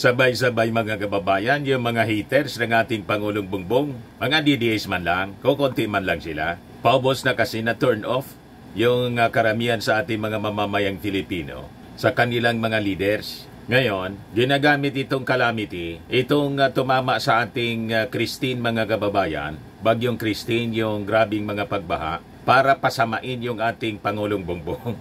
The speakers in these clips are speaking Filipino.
Sabay-sabay mga kababayan, yung mga haters ng ating Pangulong Bongbong, mga DDS man lang, kukunti man lang sila. Paubos na kasi na turn off yung karamihan sa ating mga mamamayang Filipino sa kanilang mga leaders. Ngayon, ginagamit itong calamity, itong tumama sa ating Christine mga kababayan, bagyong Christine, yung grabing mga pagbaha, para pasamain yung ating Pangulong Bongbong.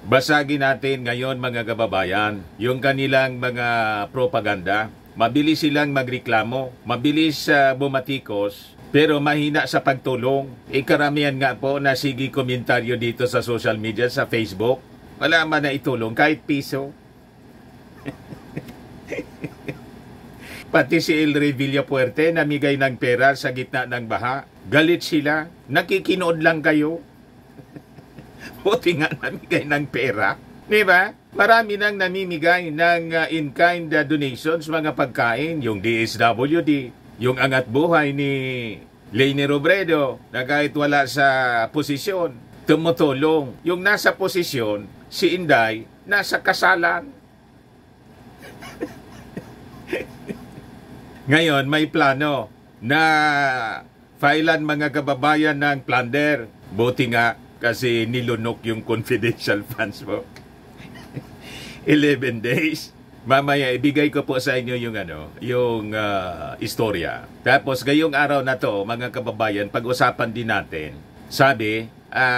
Basagin natin ngayon mga kababayan, yung kanilang mga propaganda. Mabilis silang magreklamo, mabilis bumatikos, pero mahina sa pagtulong. Karamihan nga po na sige komentaryo dito sa social media, sa Facebook. Wala man na itulong, kahit piso. Pati si Elry Villapuerte namigay ng pera sa gitna ng baha. Galit sila, nakikinood lang kayo. Buti nga namigay ng pera. Diba? Marami nang namimigay ng in-kind donations, mga pagkain. Yung DSWD, yung angat buhay ni Leni Robredo, na kahit wala sa posisyon, tumutulong. Yung nasa posisyon, si Inday, nasa kasalan. Ngayon, may plano na filean mga kababayan ng plunder. Buti nga, kasi nilunok yung confidential funds mo. 11 days. Mamaya ibigay ko po sa inyo yung istorya. Tapos ngayong araw na to, mga kababayan, pag-usapan din natin. Sabi,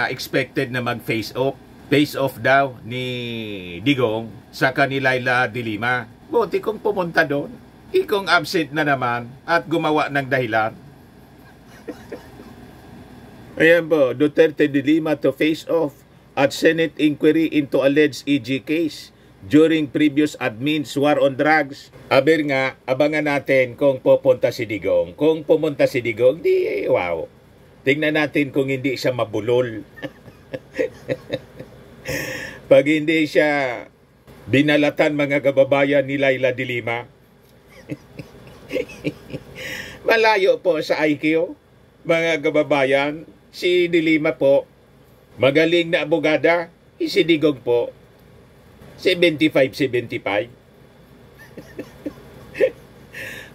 expected na mag-face off daw ni Digong sa Laila de Lima. Buti kung pumunta doon. Ikong absent na naman at gumawa ng dahilan. Ayan po, Duterte de Lima to face off at Senate inquiry into alleged EG case during previous admin's war on drugs. Aber nga, abangan natin kung pupunta si Digong. Kung pumunta si Digong, di wow. Tingnan natin kung hindi siya mabulol. Pag hindi siya binalatan mga kababayan ni Laila de Lima. Malayo po sa IQ, mga kababayan. Si de Lima po, magaling na abogada. Si Digong po, 75-75.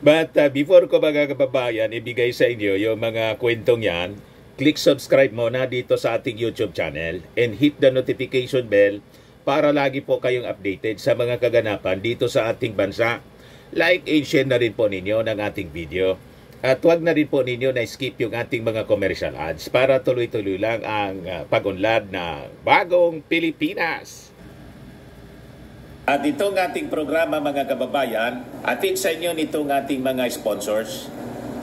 But before ko mga kababayan ibigay sa inyo yung mga kwentong yan, click subscribe muna dito sa ating YouTube channel and hit the notification bell para lagi po kayong updated sa mga kaganapan dito sa ating bansa. Like and share na rin po ninyo ng ating video. At huwag na rin po ninyo na skip yung ating mga commercial ads para tuloy-tuloy lang ang pag-unlad na Bagong Pilipinas. At itong ating programa mga kababayan, atin sa inyo nitong ating mga sponsors.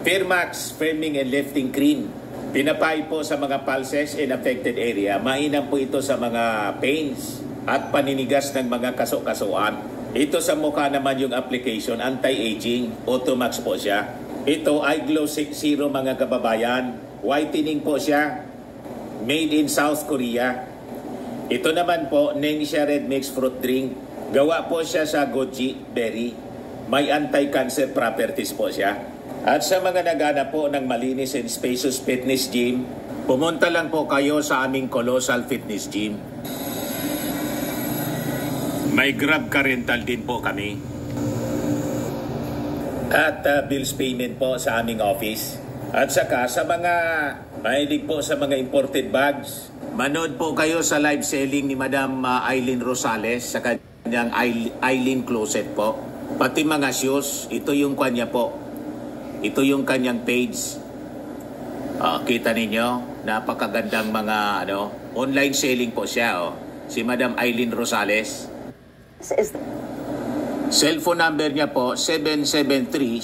Firmax Firming and Lifting Cream. Pinapay po sa mga pulses in affected area. Mainam po ito sa mga pains at paninigas ng mga kaso-kasuan. Ito sa mukha naman yung application, anti-aging, Automax po siya. Ito ay Glow 60 mga kababayan. Whitening po siya. Made in South Korea. Ito naman po, Nengxia Red Mix Fruit Drink. Gawa po siya sa goji berry. May anti-cancer properties po siya. At sa mga nagana po ng malinis and spacious fitness gym, pumunta lang po kayo sa aming Colossal Fitness Gym. May Grab Car Rental din po kami. At bills payment po sa aming office. At saka sa mga mahilig po sa mga imported bags, manood po kayo sa live selling ni Madam Eileen Rosales sa kanyang Eileen Closet po. Pati mga shoes, ito yung kanya po. Ito yung kanyang page. Kita ninyo, napakagandang mga online selling po siya. Si Madam Eileen Rosales. Cellphone number niya po,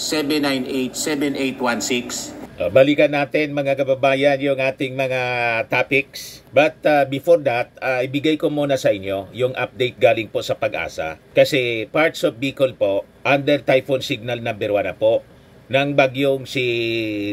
773-798-7816. Balikan natin mga kababayan yung ating mga topics. But before that, ibigay ko muna sa inyo yung update galing po sa Pag-asa. Kasi parts of Bicol po, under typhoon signal number 1 na po, ng bagyong si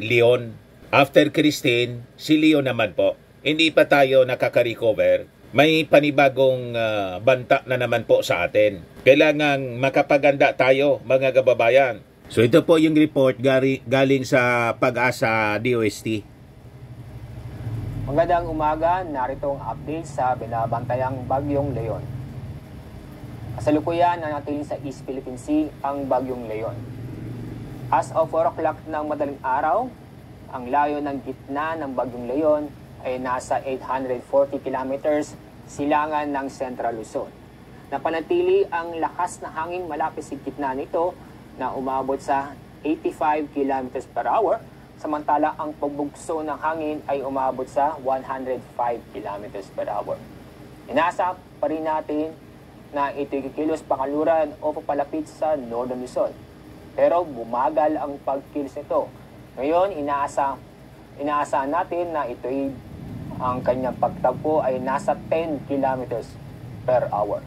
Leon. After Christine, si Leon naman po. Hindi pa tayo nakaka-recover. May panibagong banta na naman po sa atin. Kailangang makapaganda tayo mga kababayan. So ito po yung report galing sa Pag-asa DOST. Magandang umaga, narito ang update sa binabantayang Bagyong Leon. Kasalukuyan nanatiling sa East Philippine Sea ang Bagyong Leon. As of 4 o'clock ng madaling araw, ang layo ng gitna ng Bagyong Leon ay nasa 840 kilometers silangan ng Central Luzon. Napanatili ang lakas na hangin malapit sa gitna nito na umabot sa 85 kilometers per hour, samantala ang pagbugso ng hangin ay umabot sa 105 kilometers per hour. Inasa pa rin natin na ito'y kikilos pakaluran o papalapit sa Northern Luzon. Pero bumagal ang pagkilos nito. Ngayon, inaasahan natin na ito'y ang kanyang pagtagpo ay nasa 10 kilometers per hour.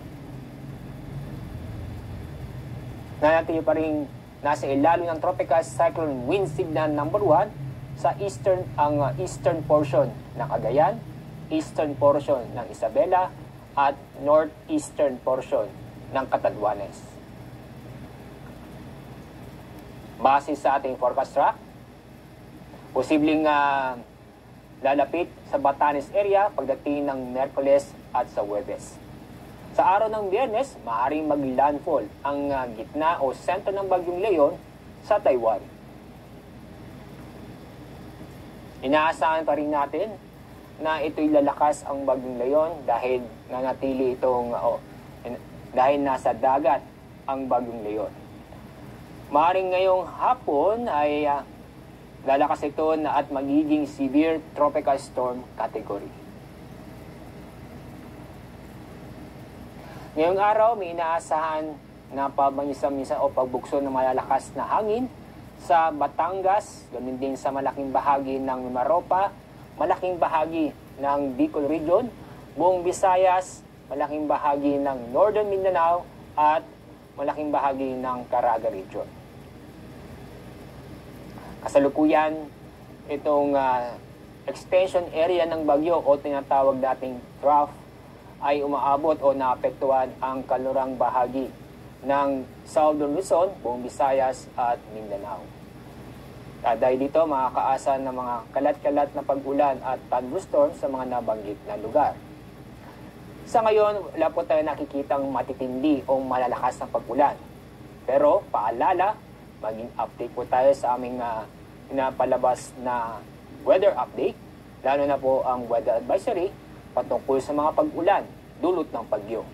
Nanatili pa rin nasa ilalim ng tropical cyclone wind signal number 1 sa eastern portion ng Cagayan, eastern portion ng Isabela, at northeastern portion ng Catanduanes. Base sa ating forecast track, posibleng lalapit sa Batanes area pagdating ng Miyerkules at sa Huwebes. Sa araw ng Biyernes, maaaring mag-landfall ang gitna o sentro ng Bagyong Leon sa Taiwan. Inaasahan pa rin natin na ito'y lalakas ang Bagyong Leon dahil nanatili dahil nasa dagat ang Bagyong Leon. Maaaring ngayong hapon ay lalakas ito at magiging severe tropical storm category. Ngayong araw, may inaasahan na paminsan-minsan o pagbukso ng malalakas na hangin sa Batangas, ganun din sa malaking bahagi ng Mimaropa, malaking bahagi ng Bicol Region, buong Visayas, malaking bahagi ng Northern Mindanao, at malaking bahagi ng Caraga Region. Kasalukuyan, itong extension area ng bagyo o tinatawag dating trough ay umaabot o naapektuhan ang kalurang bahagi ng Southern Luzon, buong Visayas at Mindanao. Dahil dito, makakaasa ng mga kalat-kalat na pag-ulan at thunderstorm sa mga nabanggit na lugar. Sa ngayon, wala po tayo nakikitang matitindi o malalakas na pag-ulan. Pero paalala, maging update po tayo sa aming pinapalabas na weather update, lalo na po ang weather advisory patungkol sa mga pag-ulan dulot ng bagyo.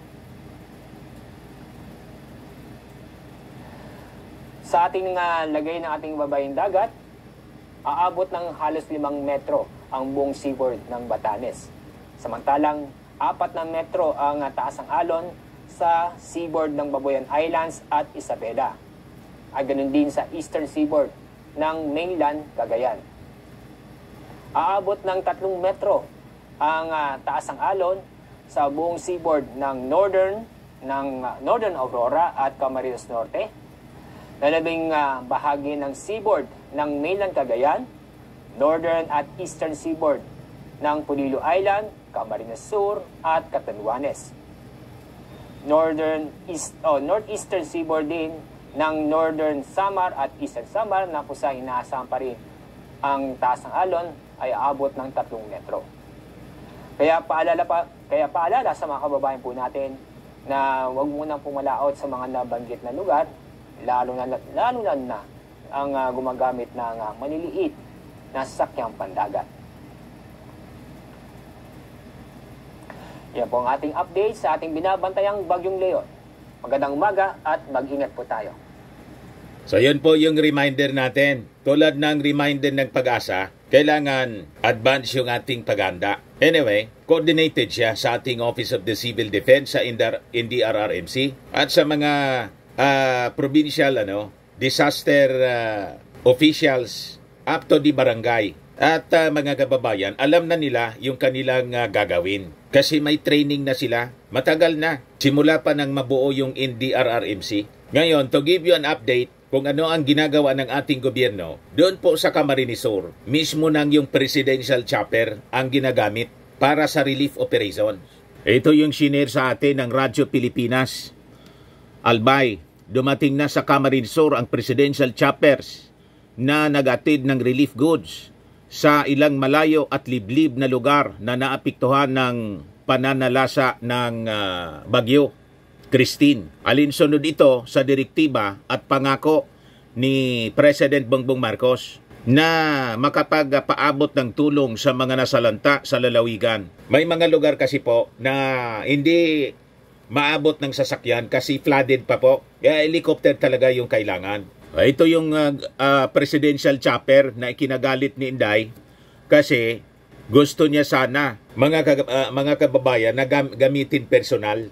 Sa ating lagay ng ating babayang dagat, aabot ng halos 5 metro ang buong seaboard ng Batanes. Samantalang 4 na metro ang taas ng alon sa seaboard ng Babuyan Islands at Isabela. At ganun din sa eastern seaboard ng mainland Cagayan. Aabot ng 3 metro ang taas ng alon sa buong seaboard ng Northern Aurora at Camarines Norte, lalabing bahagi ng seaboard ng mainland Cagayan, northern at eastern seaboard ng Polillo Island, Camarines Sur at Catanduanes. Northeastern seaboard din ng Northern Samar at Eastern Samar na kung saan inaasahan pa rin ang taas ng alon ay aabot ng 3 metro. Kaya paalala sa mga kababayan po natin na huwag munang pumalaot sa mga nabanggit na lugar, lalo na ang gumagamit ng maliliit na sasakyang pandagat. Yan po ang ating update sa ating binabantayang Bagyong Leon. Magandang umaga at mag-ingat po tayo. So yun po yung reminder natin. Tulad ng reminder ng Pag-asa, kailangan advance yung ating paghanda. Anyway, coordinated siya sa ating Office of the Civil Defense sa NDRRMC at sa mga provincial disaster officials up to the barangay. At mga kababayan, alam na nila yung kanilang gagawin. Kasi may training na sila. Matagal na. Simula pa nang mabuo yung NDRRMC. Ngayon, to give you an update kung ano ang ginagawa ng ating gobyerno, doon po sa Camarines Sur, mismo nang yung presidential chopper ang ginagamit para sa relief operations. Ito yung shinare sa atin ng Radyo Pilipinas. Albay, dumating na sa Camarines Sur ang presidential choppers na nagatid ng relief goods sa ilang malayo at liblib na lugar na naapektuhan ng pananalasa ng bagyo. Christine. Alinsunod ito sa direktiba at pangako ni President Bongbong Marcos na makapagpaabot ng tulong sa mga nasalanta sa lalawigan. May mga lugar kasi po na hindi maabot ng sasakyan kasi flooded pa po. Kaya helicopter talaga yung kailangan. Ito yung presidential chopper na ikinagalit ni Inday kasi gusto niya sana mga kababayan na gamitin personal.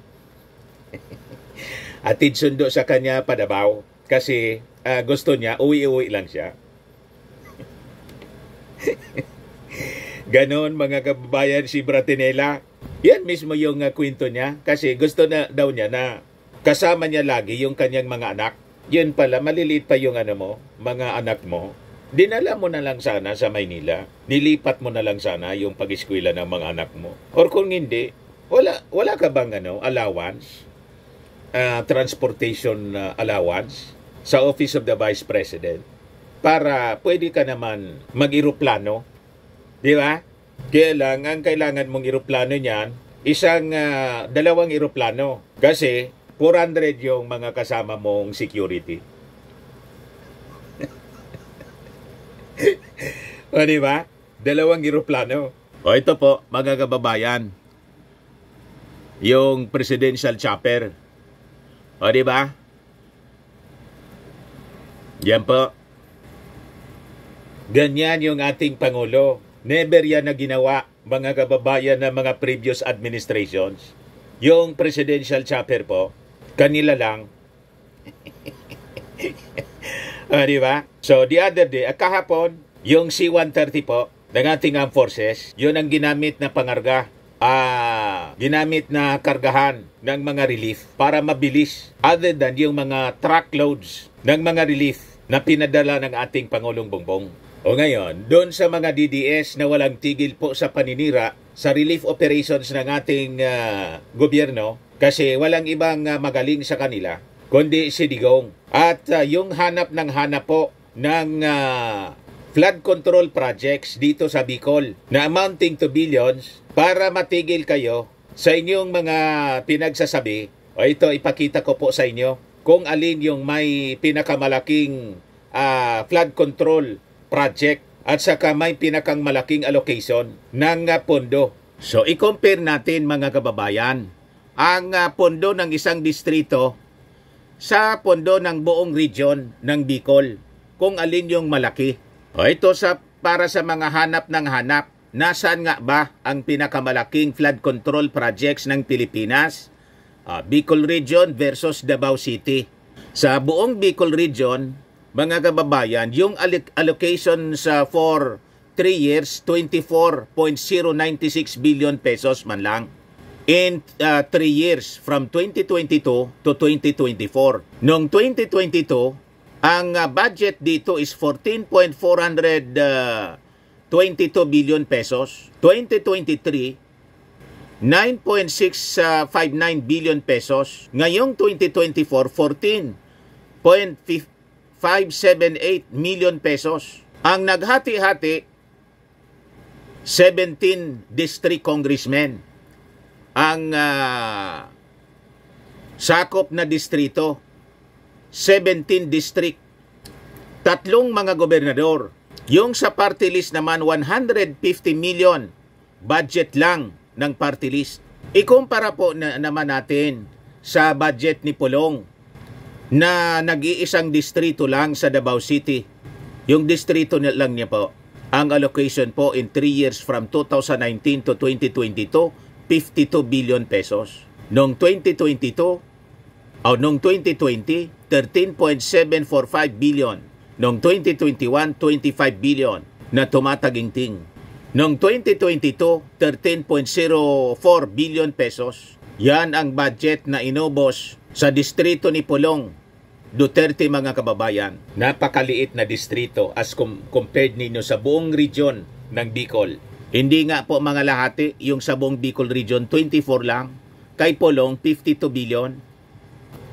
Atid sundo sa kanya pa Davao kasi gusto niya uwi-uwi lang siya. Ganon mga kababayan si Bratinela. Yan mismo yung kwento niya kasi gusto na daw niya na kasama niya lagi yung kanyang mga anak. Yun pala, maliliit pa yung mga anak mo. Dinala mo na lang sana sa Maynila. Nilipat mo na lang sana yung pag-eskwela ng mga anak mo. Or kung hindi, wala ka bang allowance? Transportation allowance sa Office of the Vice President para pwede ka naman mag-eroplano. Di ba? Kaya lang, ang kailangan mong eroplano niyan, dalawang eroplano. Kasi 400 yung mga kasama mong security. O di ba? Dalawang eroplano. O ito po, mga kababayan, yung presidential chopper. O di ba? Yan po. Ganyan yung ating Pangulo. Never yan na ginawa, mga kababayan ng mga previous administrations. Yung presidential chopper po, kanila lang. Di ba? So, the other day, kahapon, yung C-130 po, ng ating armed forces, yun ang ginamit na pangarga. Ginamit na kargahan ng mga relief para mabilis. Other than yung mga truckloads ng mga relief na pinadala ng ating Pangulong Bongbong. O ngayon, doon sa mga DDS na walang tigil po sa paninira sa relief operations ng ating gobyerno kasi walang ibang magaling sa kanila kundi si Digong. At yung hanap po ng flood control projects dito sa Bicol na amounting to billions para matigil kayo sa inyong mga pinagsasabi. O ito, ipakita ko po sa inyo kung alin yung may pinakamalaking flood control project at saka may pinakang malaking allocation ng pondo. So, i-compare natin mga kababayan ang pondo ng isang distrito sa pondo ng buong region ng Bicol kung alin yung malaki. O ito para sa mga hanap ng hanap, nasaan nga ba ang pinakamalaking flood control projects ng Pilipinas? Bicol Region versus Davao City. Sa buong Bicol Region, mga kababayan, yung allocation for 3 years, 24.096 billion pesos man lang. In 3 years, from 2022 to 2024. Noong 2022, ang budget dito is 14.422 billion pesos. 2023, 9.659 billion pesos. Ngayong 2024, 14.578 million pesos. Ang naghati-hati, 17 district congressmen. Ang sakop na distrito, 17 district. 3 mga gobernador. Yung sa party list naman, 150 million budget lang ng party list. Ikumpara po naman natin sa budget ni Pulong na nag-iisang distrito lang sa Davao City. Yung distrito lang niya po, ang allocation po in 3 years from 2019 to 2022, 52 billion pesos. Noong 2020, 13.745 billion. Noong 2021, 25 billion na tumataginting. Noong 2022, 13.04 billion pesos. Yan ang budget na inubos sa distrito ni Pulong Duterte, mga kababayan. Napakaliit na distrito as compared ninyo sa buong region ng Bicol. Hindi nga po mga lahati, yung sa buong Bicol region, 24 lang. Kay Pulong, 52 billion.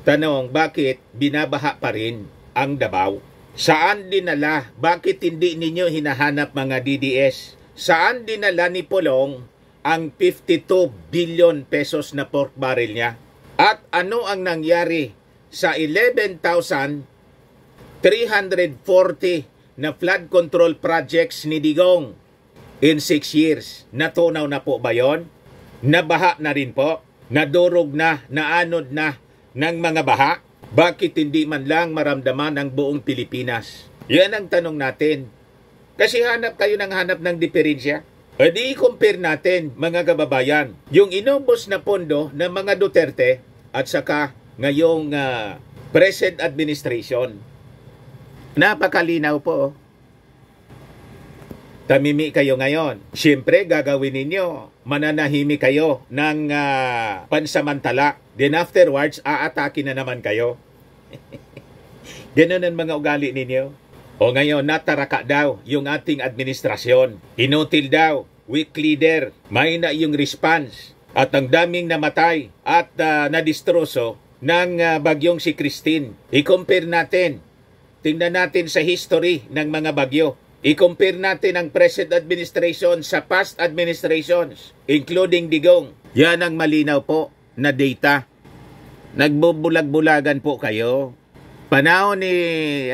Tanong, bakit binabaha pa rin ang Davao? Saan dinala? Bakit hindi ninyo hinahanap mga DDS? Saan dinala ni Pulong ang 52 billion pesos na pork barrel niya? At ano ang nangyari sa 11,340 na flood control projects ni Digong in 6 years? Natunaw na po ba yon? Nabaha na rin po? Nadurog na, naanod na ng mga baha? Bakit hindi man lang maramdaman ang buong Pilipinas? Yan ang tanong natin. Kasi hanap kayo ng diferensya. E di compare natin, mga kababayan, yung inubos na pondo ng mga Duterte at saka ngayong present administration. Napakalinaw po. Tamimi kayo ngayon. Siyempre, gagawin ninyo. Mananahimik kayo ng pansamantala. Then afterwards, aatake na naman kayo. Ganun ang mga ugali ninyo. O ngayon, nataraka daw yung ating administrasyon. Inutil daw, weak leader, may na yung response. At ang daming namatay at nadistroso ng bagyong si Christine. I-compare natin. Tingnan natin sa history ng mga bagyo. I-compare natin ang present administration sa past administrations, including Digong. Yan ang malinaw po na data. Nagbubulag-bulagan po kayo. Panahon ni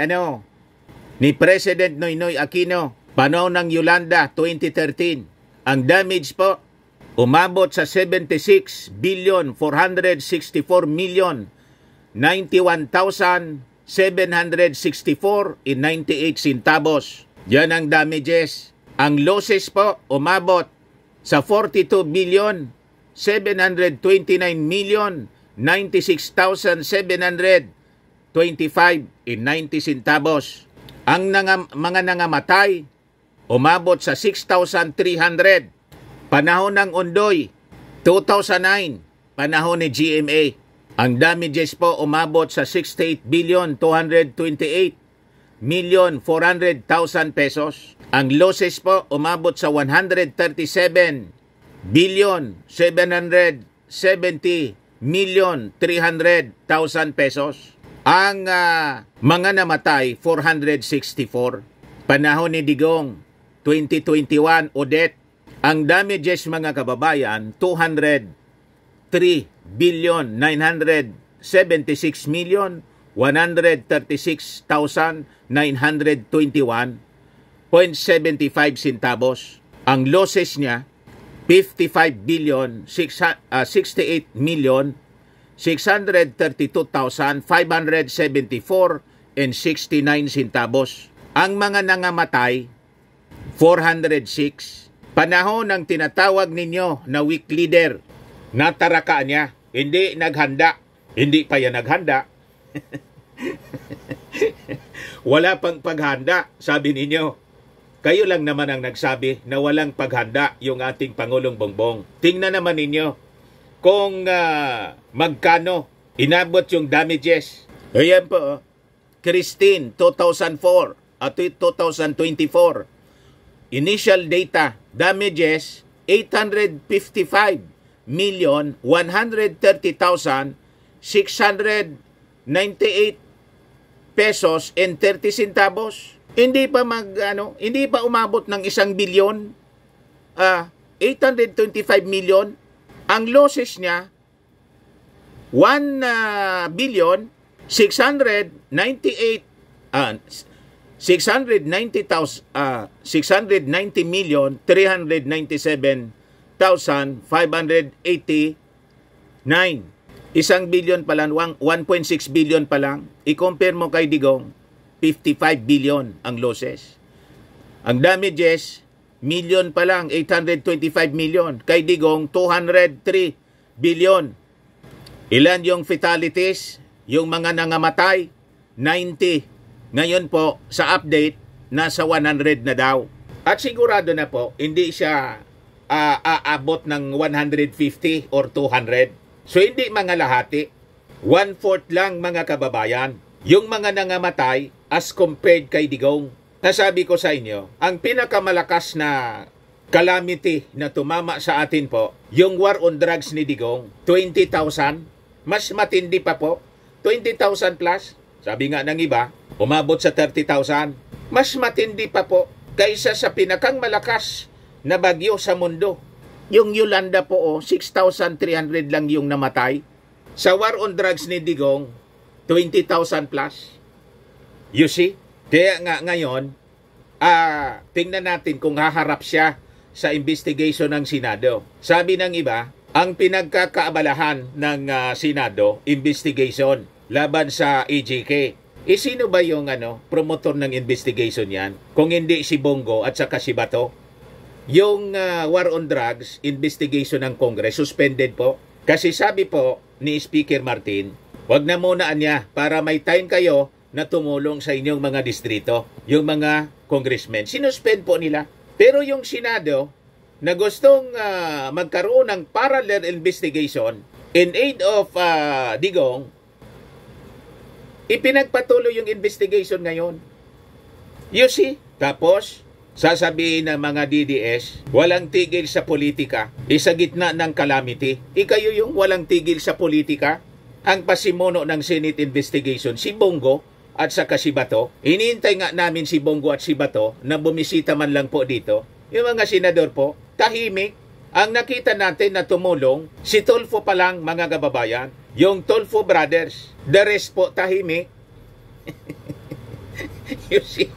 President Noynoy Aquino, panahon ng Yolanda 2013, ang damage po umabot sa 76 billion 464 million 91,764 in 98 centavos. Yan ang damages. Ang losses po umabot sa 42 billion 729 million 96,725 in 90 centavos. Ang mga nangamatay umabot sa 6,300. Panahon ng Ondoy, 2009, panahon ni GMA. Ang damages po umabot sa 68 billion 228 million 400,000 pesos. Ang losses po umabot sa 137 billion 770 million 300,000 pesos. Ang mga namatay, 464. Panahon ni Digong, 2021, Odette. Ang damages, mga kababayan, 203 billion 976 million 136,921.75 centavos. Ang losses niya, 55 billion 68 million 632,574 and 69 centavos. Ang mga nangamatay, 406. Panahon ng tinatawag ninyo na weak leader, nataraka niya, hindi naghanda. Hindi pa yan naghanda. Wala pang paghanda, sabi ninyo. Kayo lang naman ang nagsabi na walang paghanda yung ating Pangulong Bongbong. Tingnan naman ninyo kung magkano inabot yung damages. Ayan po, Christine, 2004 at 2024. Initial data, damages, 855,130,698 pesos and 30 centavos. Hindi pa hindi pa umabot ng 1 bilyon. 825 million. Ang losses niya, 1 billion 690 million 397,589. 1 billion pa lang, 1.6 billion pa lang. I-compare mo kay Digong, 55 billion ang losses. Ang damages, million pa lang, 825 million. Kay Digong, 203 billion. Ilan yung fatalities? Yung mga nangamatay, 90. Ngayon po, sa update, nasa 100 na daw. At sigurado na po, hindi siya aabot ng 150 or 200. So hindi mga lahati. 1/4 lang, mga kababayan. Yung mga nangamatay as compared kay Digong. Nasabi ko sa inyo, ang pinakamalakas na calamity na tumama sa atin po, yung war on drugs ni Digong, 20,000. Mas matindi pa po, 20,000 plus. Sabi nga ng iba, umabot sa 30,000. Mas matindi pa po kaysa sa pinakang malakas na bagyo sa mundo. Yung Yolanda po, 6,300 lang yung namatay. Sa war on drugs ni Digong, 20,000 plus. You see? Kaya nga ngayon, tingnan natin kung haharap siya sa investigation ng Senado. Sabi ng iba, ang pinagkakaabalahan ng Senado, investigation laban sa EJK. Sino ba yung promotor ng investigation yan? Kung hindi si Bongo at saka si Bato. Yung war on drugs, investigation ng Congress, suspended po. Kasi sabi po ni Speaker Martin, wag na muna niya para may time kayo na tumulong sa inyong mga distrito, yung mga congressmen. Sinuspend po nila. Pero yung Senado, na gustong magkaroon ng parallel investigation in aid of Digong, ipinagpatuloy yung investigation ngayon. You see? Tapos, sasabihin ng mga DDS, walang tigil sa politika, sa gitna ng calamity. Ikayo yung walang tigil sa politika. Ang pasimuno ng Senate investigation, si Bongo at saka si Bato. Iniintay nga namin si Bongo at si Bato na bumisita man lang po dito. Yung mga senador po, tahimik. Ang nakita natin na tumulong, si Tulfo pa lang, mga kababayan. Yung Tulfo brothers. The rest po, tahimik. You see?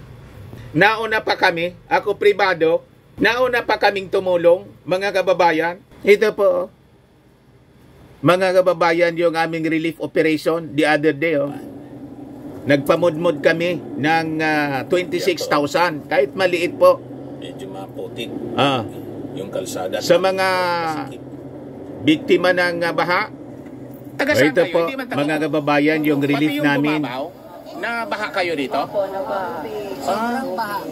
Nauna pa kami, ako pribado, nauna pa kaming tumulong, mga kababayan. Ito po, mga kababayan, yung aming relief operation the other day. Nagpamudmod kami ng 26,000, kahit maliit po. Medyo maputik yung kalsada. Sa mga biktima ng baha. Ito po, mga kababayan, yung relief namin. Na baha kayo dito? Opo, nabaha. Sobrang baha.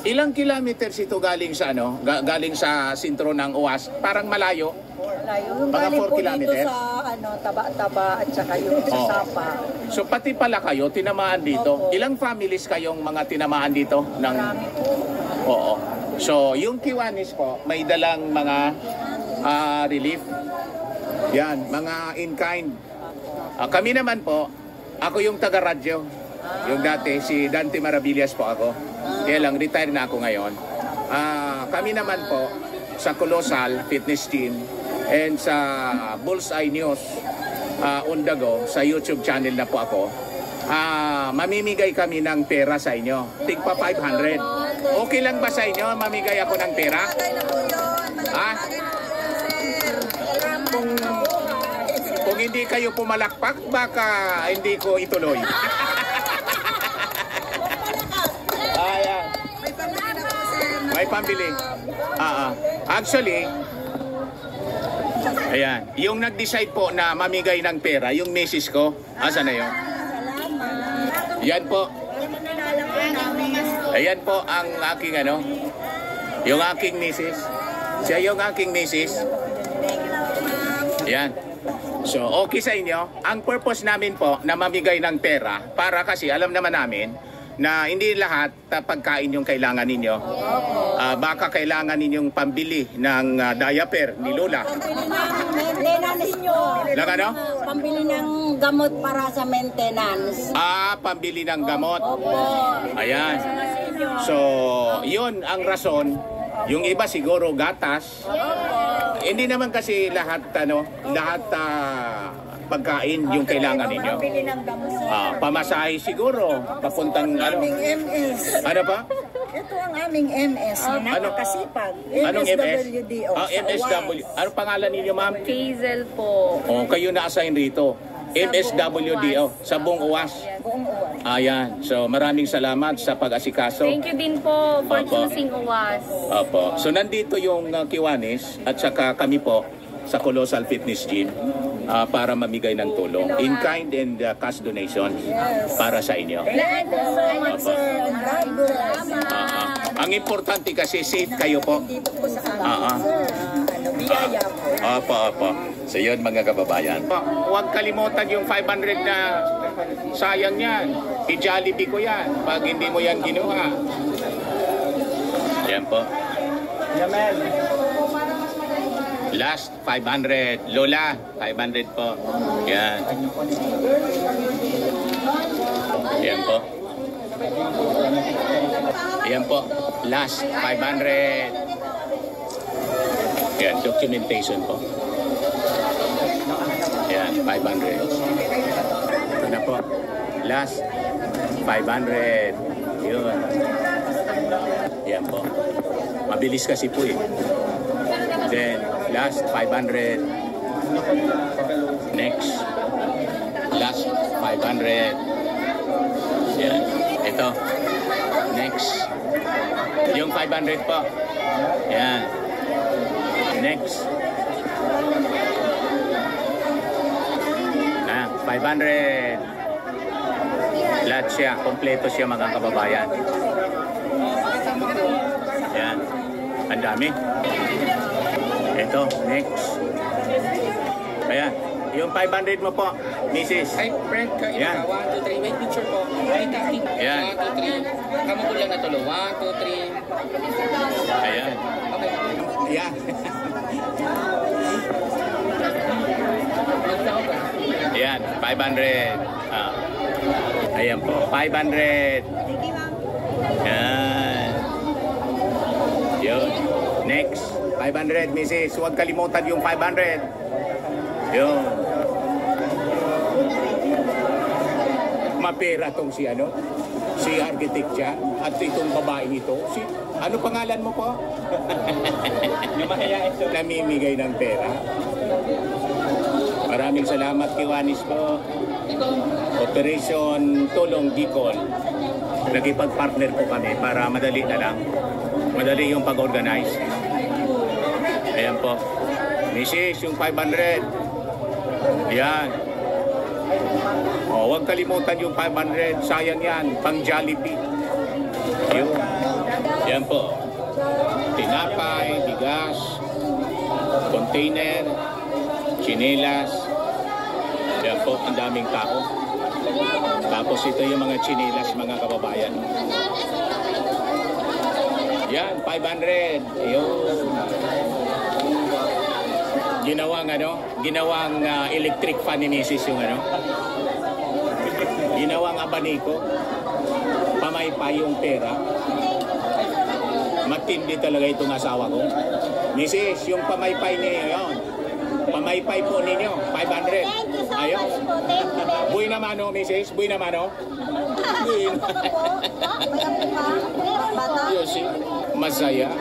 Ilang kilometers ito galing sa galing sa sentro ng UAS? Parang malayo. Layo. Yung Mga galing 4 po dito kilometers? sa Taba-Taba at saka yung sa Sapa. So pati pala kayo tinamaan dito. Opo. Ilang families kayong mga tinamaan dito? Marami po. Oo. So yung Kiwanis po, may dalang mga relief. Yan, mga in-kind. Kami naman po, ako yung taga-radyo. Yung dati, si Dante Maravillas po ako. Kaya lang, retire na ako ngayon. Kami naman po, sa Colossal Fitness Team and sa Bullseye News on the go, sa YouTube channel na po ako, mamimigay kami ng pera sa inyo. Tigpa 500. Okay lang ba sa inyo mamigay ako ng pera? Ha? Kung hindi kayo pumalakpak, baka hindi ko ituloy. May pambili. Actually, ayan, yung nag-decide po na mamigay ng pera, yung misis ko, asa na yun? Yan po. Ayan po ang aking yung aking misis. Siya yung aking misis. Ayan. So, okay sa inyo. Ang purpose namin po na mamigay ng pera, para kasi alam naman namin na hindi lahat pagkain yung kailangan ninyo. Baka kailangan ninyong pambili ng diaper ni Lola. Maintenance po. Lang ano? Pambili ng gamot para sa maintenance. Pambili ng gamot. Opo. Ayan. So, yun ang rason. Yung iba siguro gatas. Hindi naman kasi lahat pagkain yung kailangan ninyo. Pambili ng gamot. Pamasahe siguro, papuntang Aming MS. Ano pa? Ito ang aming MS. Nakakasipag. Anong MS? MSWDO. MSW. Ano pangalan ninyo, ma'am? Hazel po. Kayo na-assign rito. MSWDO sa buong UAS. Buong uwan. Ayan. So maraming salamat sa pag-asikaso. Thank you din po for Opo. choosing UWAS. Opo. So nandito yung Kiwanis at saka kami po sa Colossal Fitness Gym para mamigay ng tulong. In kind and cash donation para sa inyo. Thank you so much, sir. And God bless. Ang importante kasi safe kayo po. Dito po sa amin, sir. Biyaya po. Opo. So yun mga kababayan. Huwag kalimutan yung 500 na sayang yan. I-Jollibee ko yan pag hindi mo yan ginuha. Yan po. Last 500. Lola, 500 po. Yan. Yan po. Yan po. Last 500. Yan, documentation po. Yan. 500. Ito na po. Last, 500. Yun. Yan po. Mabilis kasi po eh. Then, last, 500. Next. Last, 500. Yan. Ito. Next. Yung 500 po. Yan. Next. 500. Lahat siya. Kompleto siya mga kababayan. Yan. Ang dami. Ito. Next. Ayan. Yung 500 mo po, Mrs. Ay, Brent, kain Yan. ka. 1, 2, 3. May picture po. Ay, kain. Yan. 1, 2, 3. Kamu ko lang natulo. 1, 2, 3. Ayan. Okay. Ayan. Ayan. 500. Ayan po. 500. Ayan. Yun. Next. 500, Mrs. Huwag kalimutan yung 500. Yun. Mapera tong si ano? Si architect siya. At itong babaeng ito. Si, ano pangalan mo po? Namimigay ng pera. Maraming salamat, Kiwanis po. Operation Tulong Bicol. Nagipag-partner po kami para madali na lang. Madali yung pag-organize. Ayan po. Mrs. yung 500. Ayan. O, huwag kalimutan yung 500. Sayang yan. Pang Jollibee. Yun. Ayan po. Tinapay, bigas, container, chinelas. Ayan po. Ang daming tao. Tapos ito yung mga chinelas, mga kababayan. Yan, 500. Ayun. Ginawang electric fan ni Mrs. yung ano. Ginawang abaniko. Pamaypay yung pera. Matindi talaga itong asawa ko. Mrs. yung pamaypay niya yun. Pamaypay po ninyo, 500. Ayun. Buy naman o, Mrs. Buy naman o. Buy naman. Yun si masaya.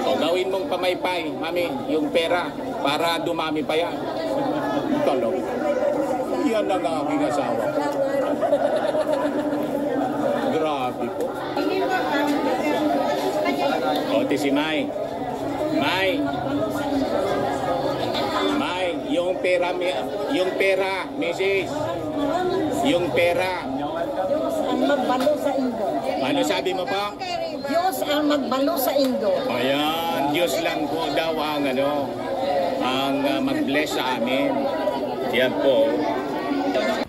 O, gawin mong pamaypay, mami, yung pera, para dumami pa yan. Tolong. Yan ang aking asawa. Grabe po. O, si May. May, yung pera, Mrs. Yung pera. Diyos ang magbalo sa Indo. Ano sabi mo pa? Diyos ang magbalo sa Indo. Ayan, Diyos lang po daw ang mag-bless sa amin. Yan po.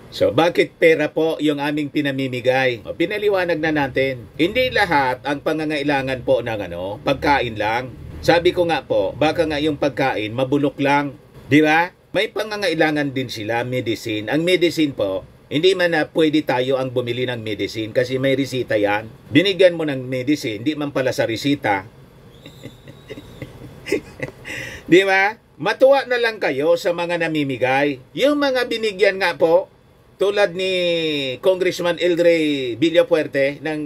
So, bakit pera po yung aming pinamimigay? O, pinaliwanag na natin. Hindi lahat ang pangangailangan po ng pagkain lang. Sabi ko nga po, baka nga yung pagkain mabulok lang. Di ba? May pangangailangan din sila, medicine. Ang medicine po, hindi man na pwede tayo ang bumili ng medicine kasi may resita yan. Binigyan mo ng medicine, hindi man pala sa resita. Di ba? Matuwa na lang kayo sa mga namimigay. Yung mga binigyan nga po, tulad ni Congressman Elray Villapuerte ng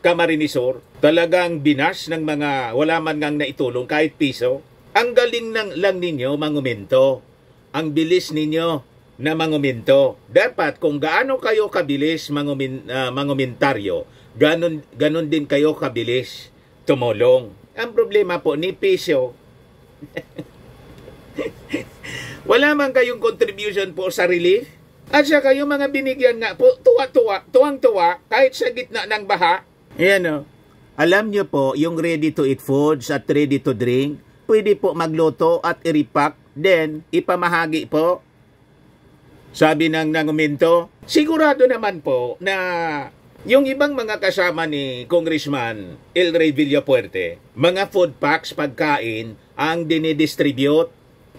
Camarines Sur, talagang binas ng mga wala man ngang naitulong kahit piso. Ang galing lang ninyo mangumento. Ang bilis ninyo na mangumento. Dapat kung gaano kayo kabilis mangumentaryo, ganon din kayo kabilis tumulong. Ang problema po ni piso, wala man kayong contribution po sa relief. At saka yung mga binigyan nga po, tuwang-tuwa, kahit sa gitna ng baha. Ayan o. Alam nyo po, yung ready-to-eat foods at ready-to-drink, pwede po magluto at i-repack, then ipamahagi po. Sabi ng nanguminto, sigurado naman po na yung ibang mga kasama ni Congressman Elray Villapuerte, mga food packs, pagkain, ang dinidistribute.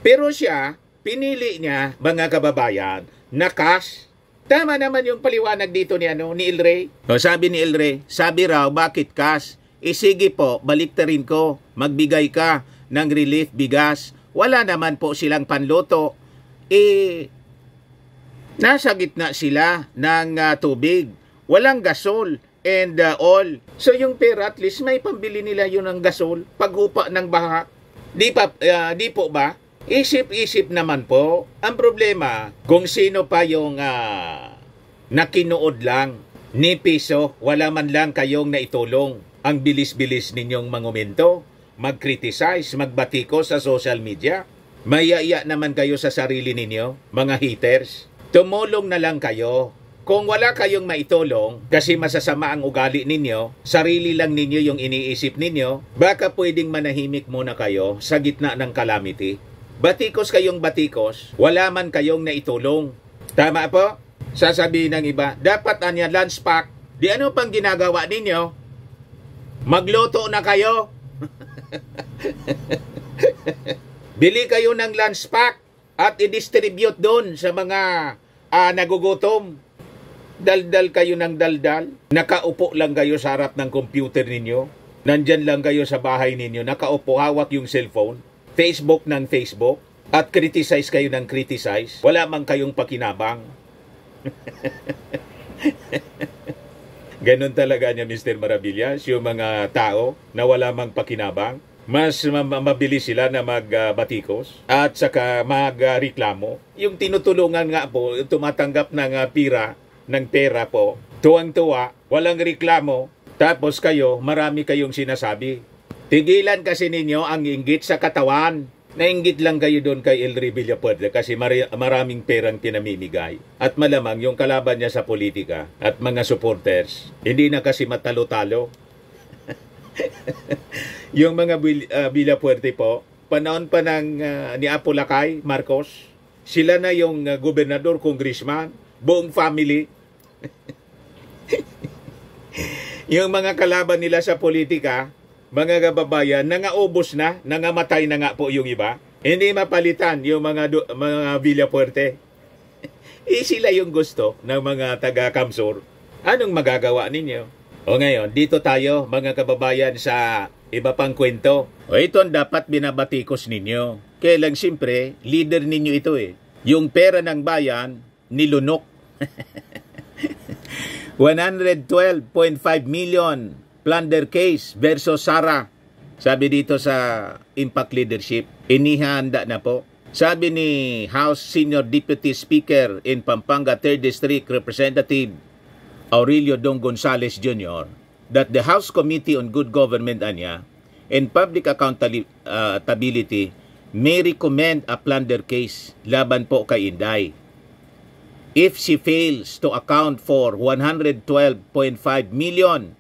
Pero siya, pinili niya, mga kababayan, na cash. Tama naman yung paliwanag dito ni Elray. O, sabi ni Elray, sabi raw, bakit cash? Sige po, baliktarin ko, magbigay ka ng relief bigas. Wala naman po silang panluto. nasa gitna sila ng tubig. Walang gasol and all. So yung pera, at least may pambili nila yun ng gasol paghupa ng baha. Di po ba? Isip-isip naman po. Ang problema, kung sino pa yung nakinood lang ni piso, wala man lang kayong naitulong. Ang bilis-bilis ninyong mangumento, mag-criticize, magbatiko sa social media. Mayaya naman kayo sa sarili ninyo, mga haters. Tumulong na lang kayo. Kung wala kayong maitulong, kasi masasama ang ugali ninyo, sarili lang ninyo yung iniisip ninyo, baka pwedeng manahimik muna kayo sa gitna ng calamity. Batikos kayong batikos, wala man kayong naitulong. Tama po? Sasabihin ng iba, dapat anya lunch pack. Di ano pang ginagawa ninyo? Magluto na kayo. Bili kayo ng lunch pack at i-distribute doon sa mga nagugutom. Daldal kayo ng daldal. Nakaupo lang kayo sa harap ng computer ninyo. Nandyan lang kayo sa bahay ninyo. Nakaupo, hawak yung cellphone. Facebook ng Facebook. At criticize kayo ng criticize. Wala man kayong pakinabang. Ganon talaga niya, Mr. Maravillas, yung mga tao na wala mang pakinabang. Mas mabilis sila na magbatikos at saka magreklamo. Yung tinutulungan nga po, tumatanggap ng pera po, tuwang-tuwa, walang reklamo, tapos kayo, marami kayong sinasabi. Tigilan kasi ninyo ang inggit sa katawan. Nainggit lang kayo doon kay Elry Villapuerte kasi maraming perang pinamimigay. At malamang yung kalaban niya sa politika at mga supporters, hindi na kasi matalo-talo. Yung mga Villapuerte po, panahon pa ng ni Apo Lakay, Marcos, sila na yung gobernador, congressman, buong family. Yung mga kalaban nila sa politika, mga kababayan, nangaubos na, nangamatay na nga po yung iba. Hindi mapalitan yung mga Villapuerte. Sila yung gusto ng mga taga-Kamsur. Anong magagawa ninyo? O ngayon, dito tayo mga kababayan sa iba pang kwento. O ito ang dapat binabatikos ninyo. Kaya lang siyempre, leader ninyo ito eh. Yung pera ng bayan, nilunok. 112.5 million plunder case versus Sara. Sabi dito sa Impact Leadership, inihanda na po. Sabi ni House Senior Deputy Speaker in Pampanga 3rd District Representative Aurelio Dong Gonzales Jr. that the House Committee on Good Government and Public Accountability may recommend a plunder case laban po kay Inday if she fails to account for 112.5 million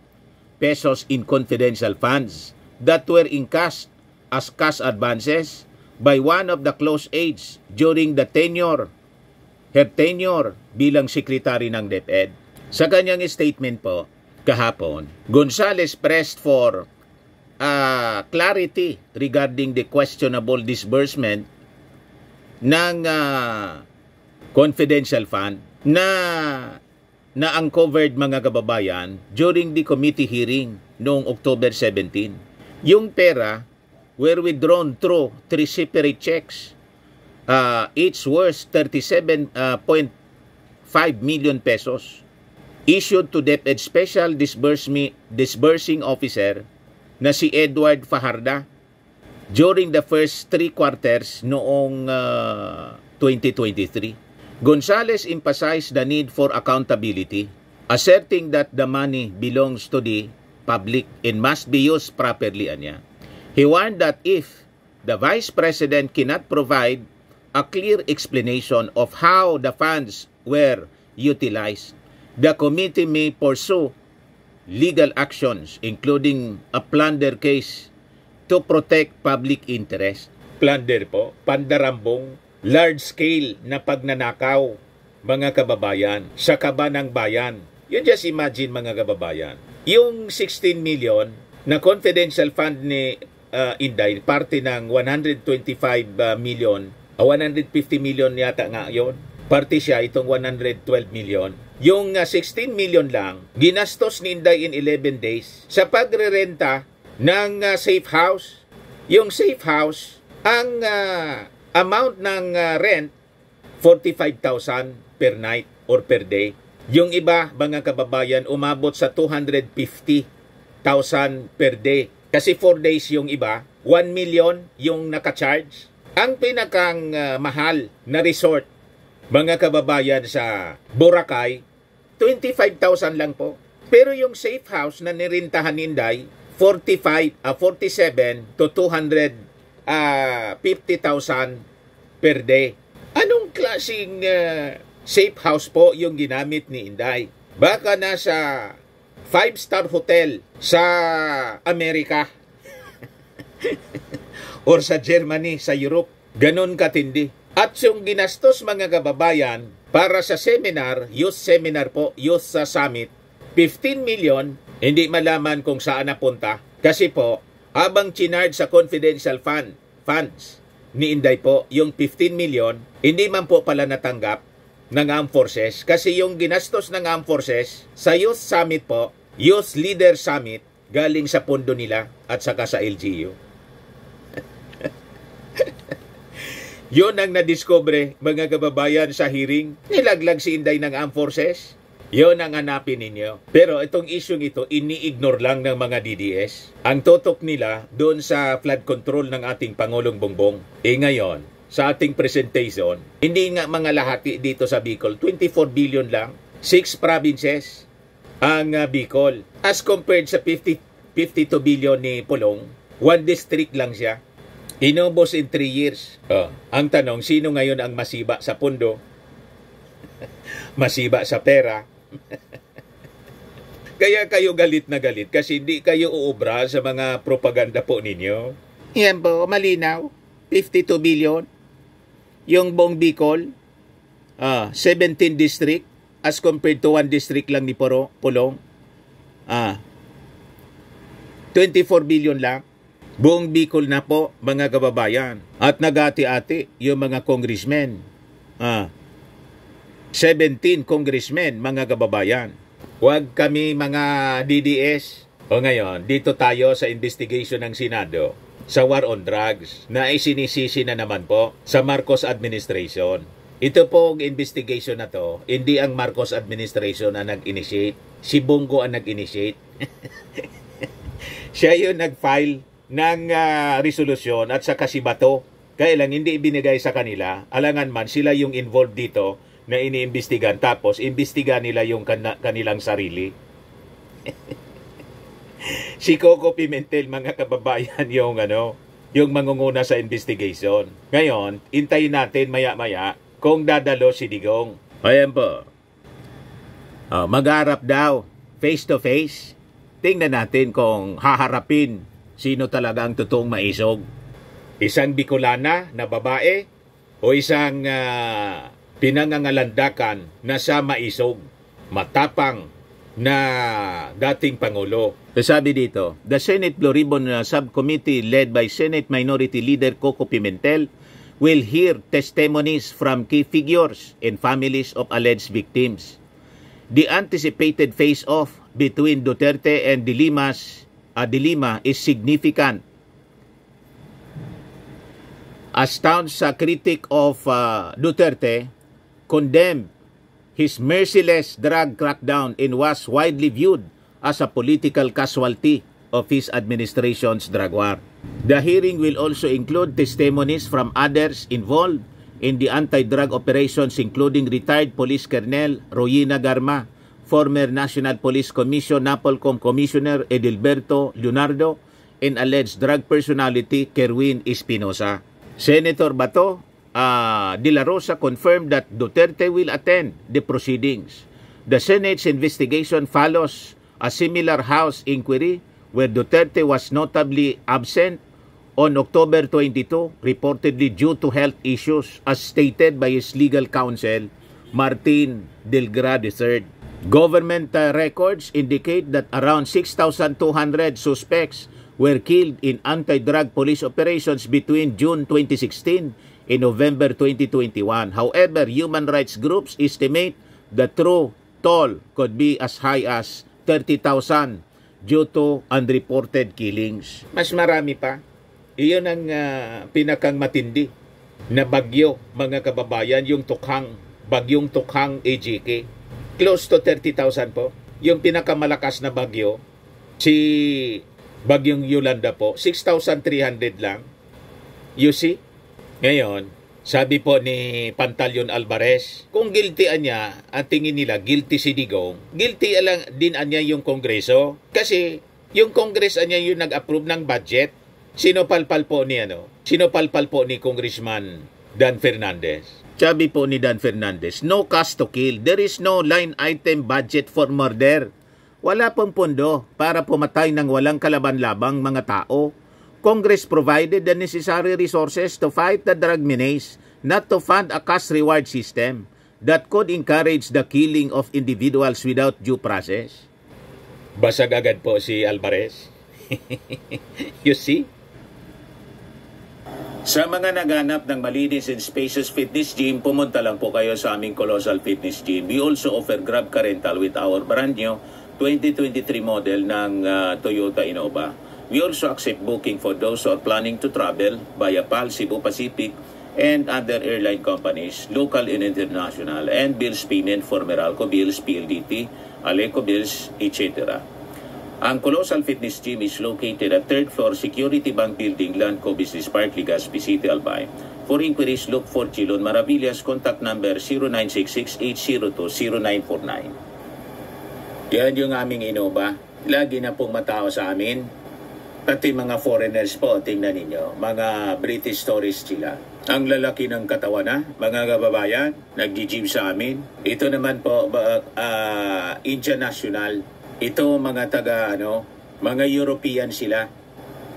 pesos in confidential funds that were encashed as cash advances by one of the close aides during her tenure bilang secretary ng DepEd. Sa kanyang statement po kahapon, Gonzales pressed for clarity regarding the questionable disbursement ng confidential fund na uncovered mga kababayan during the committee hearing noong October 17. Yung pera were withdrawn through 3 separate checks, each worth 37.5 million pesos, issued to DepEd Special Disbursing Officer na si Edward Fajarda during the first 3 quarters noong 2023. Gonzales emphasized the need for accountability, asserting that the money belongs to the public and must be used properly. He warned that if the Vice President cannot provide a clear explanation of how the funds were utilized, the committee may pursue legal actions, including a plunder case, to protect public interest. Plunder po, pandarambong, large-scale na pagnanakaw, mga kababayan, sa kaba ng bayan. You just imagine, mga kababayan, yung 16 million na confidential fund ni Inday, parte ng 125 million, 150 million yata nga yun. Parte siya itong 112 million. Yung 16 million lang, ginastos ni Inday in 11 days sa pagrerenta ng safe house. Yung safe house, ang amount ng rent 45,000 per night or per day. Yung iba, mga kababayan, umabot sa 250,000 per day. Kasi 4 days yung iba, 1 million yung naka-charge. Ang pinakang mahal na resort, mga kababayan, sa Boracay, 25,000 lang po. Pero yung safe house na nirintahan ni Inday, 47 to 250,000 per day. Anong klaseng safe house po yung ginamit ni Inday? Baka nasa 5-star hotel sa Amerika or sa Germany, sa Europe. Ganon katindi. At yung ginastos, mga kababayan, para sa seminar, youth seminar po, youth sa summit, 15 million, hindi malaman kung saan napunta. Kasi po, habang chinard sa confidential funds ni Inday po, yung 15 million, hindi man po pala natanggap ng Armed Forces. Kasi yung ginastos ng Armed Forces sa youth summit po, youth leader summit, galing sa pondo nila at saka sa LGU. Yun ang nadiscover, mga kababayan, sa hearing. Nilaglag si Inday ng Armed Forces. Yun ang hanapin ninyo. Pero itong isyong ito, ini-ignore lang ng mga DDS. Ang totok nila doon sa flood control ng ating Pangulong Bongbong. Ngayon, sa ating presentation, hindi nga mga lahati dito sa Bicol, 24 billion lang, 6 provinces ang Bicol. As compared sa 52 billion ni Pulong, 1 district lang siya. Inubos in 3 years. Ang tanong, sino ngayon ang masiba sa pundo? Masiba sa pera? Kaya kayo galit na galit kasi hindi kayo uubra sa mga propaganda po ninyo. Yan po, malinaw. 52 billion. Yung buong Bicol, 17 district as compared to 1 district lang ni Pulong. 24 billion lang. Buong Bicol na po, mga kababayan. At nagati-ati yung mga congressmen. 17 congressmen, mga kababayan. Huwag kami mga DDS. O ngayon, dito tayo sa investigation ng Senado sa war on drugs na isinisisi na naman po sa Marcos administration. Ito pong investigation na to, hindi ang Marcos administration ang nag-initiate. Si Bongo ang nag-initiate. Siya yung nag-file ng resolusyon at saka si Bato. Kaya lang hindi ibinigay sa kanila. Alangan man sila yung involved dito na iniimbestigan tapos imbestigan nila yung kanilang sarili. Si Coco Pimentel, mga kababayan, yung mangunguna sa investigation. Ngayon, intayin natin maya-maya kung dadalo si Digong. Ayan po. Mag-harap daw, face to face. Tingnan natin kung haharapin sino talaga ang totoong maisog. Isang Bicolana na babae o isang pinangangalandakan na sa maisog, matapang na dating Pangulo. Sabi dito, the Senate Blue Ribbon Subcommittee led by Senate Minority Leader Coco Pimentel will hear testimonies from key figures and families of alleged victims. The anticipated face-off between Duterte and De Lima is significant. As Towns, a critic of Duterte, condemned his merciless drug crackdown and was widely viewed as a political casualty of his administration's drug war. The hearing will also include testimonies from others involved in the anti-drug operations, including retired Police Colonel Royina Garma, former National Police Commission NAPOLCOM Commissioner Edilberto Leonardo, and alleged drug personality Kerwin Espinosa. Senator Bato de la Rosa confirmed that Duterte will attend the proceedings. The Senate's investigation follows a similar House inquiry where Duterte was notably absent on October 22, reportedly due to health issues, as stated by his legal counsel, Martin Delgra III. Government records indicate that around 6,200 suspects were killed in anti-drug police operations between June 2016 and November 2021. However, human rights groups estimate the true toll could be as high as 30,000 due to unreported killings. Mas marami pa. Iyon ang pinakang matindi. na bagyo, mga kababayan, yung bagyong Tukhang AGK. Close to 30,000 po. Yung pinakamalakas na bagyo, si bagyong Yolanda po, 6,300 lang. You see? Ngayon, sabi po ni Pantaleon Alvarez, kung guilty niya, ang tingin nila, guilty si Digong, guilty lang din niya yung Kongreso. Kasi yung Congress niya yung nag-approve ng budget. Sinopalpal po ni Congressman Dan Fernandez. Sabi po ni Dan Fernandez, no cost to kill. There is no line item budget for murder. Wala pong pondo para pumatay ng walang kalaban-labang mga tao. Congress provided the necessary resources to fight the drug menace, not to fund a cash reward system that could encourage the killing of individuals without due process. Basag agad po si Alvarez. You see? Sa mga naghanap ng malinis and spacious fitness gym, pumunta lang po kayo sa aming Colossal Fitness Gym. We also offer Grab Car Rental with our brand new 2023 model ng Toyota Innova. We also accept booking for those who are planning to travel via PAL, Cebu Pacific, and other airline companies, local and international, and bills payment for Meralco Bills, PLDT, Aleco Bills, etc. Ang Colossal Fitness Gym is located at 3rd floor Security Bank Building, Lanco Business Park, Legazpi City, Albay. For inquiries, look for Chilon Maravillas. Contact number 0966-802-0949. Yan yung aming Innova. Lagi na pong matao sa amin. Pati mga foreigners po, tingnan ninyo, mga British tourists sila. Ang lalaki ng katawan na, mga kababayan, nag-gym sa amin. Ito naman po, Indian National. Ito mga mga European sila.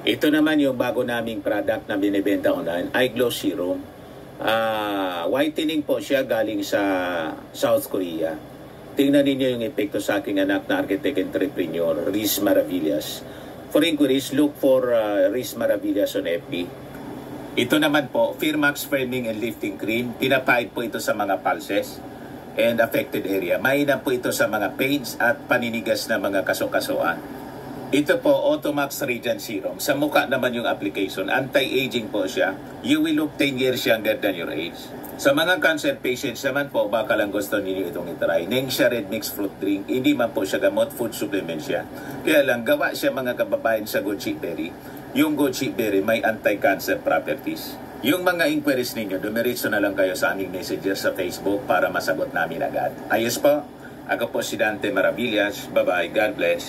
Ito naman yung bago naming product na binibenta online, Eye Glow Serum. Whitening po siya galing sa South Korea. Tingnan ninyo yung epekto sa aking anak na architect entrepreneur, Riz Maravillas. For inquiries, look for Riz Maravillas on FB. Ito naman po, Firmax Firming and Lifting Cream. Pinapahid po ito sa mga pulses and affected area. Mainam po ito sa mga pains at paninigas na mga kaso-kasuan. Ito po, Automax Radiant Serum. Sa mukha naman yung application. Anti-aging po siya. You will look 10 years younger than your age. Sa mga cancer patients naman po, baka lang gusto ninyo itong itry. Nengxia Red Mixed Fruit Drink. Hindi man po siya gamot, food supplement siya. Kaya lang, gawa siya mga kababayan sa goji berry. Yung goji berry may anti-cancer properties. Yung mga inquiries ninyo, dumiretso na lang kayo sa aming messenger sa Facebook para masagot namin agad. Ayos po. Ako po si Dante Maravillas. Bye-bye. God bless.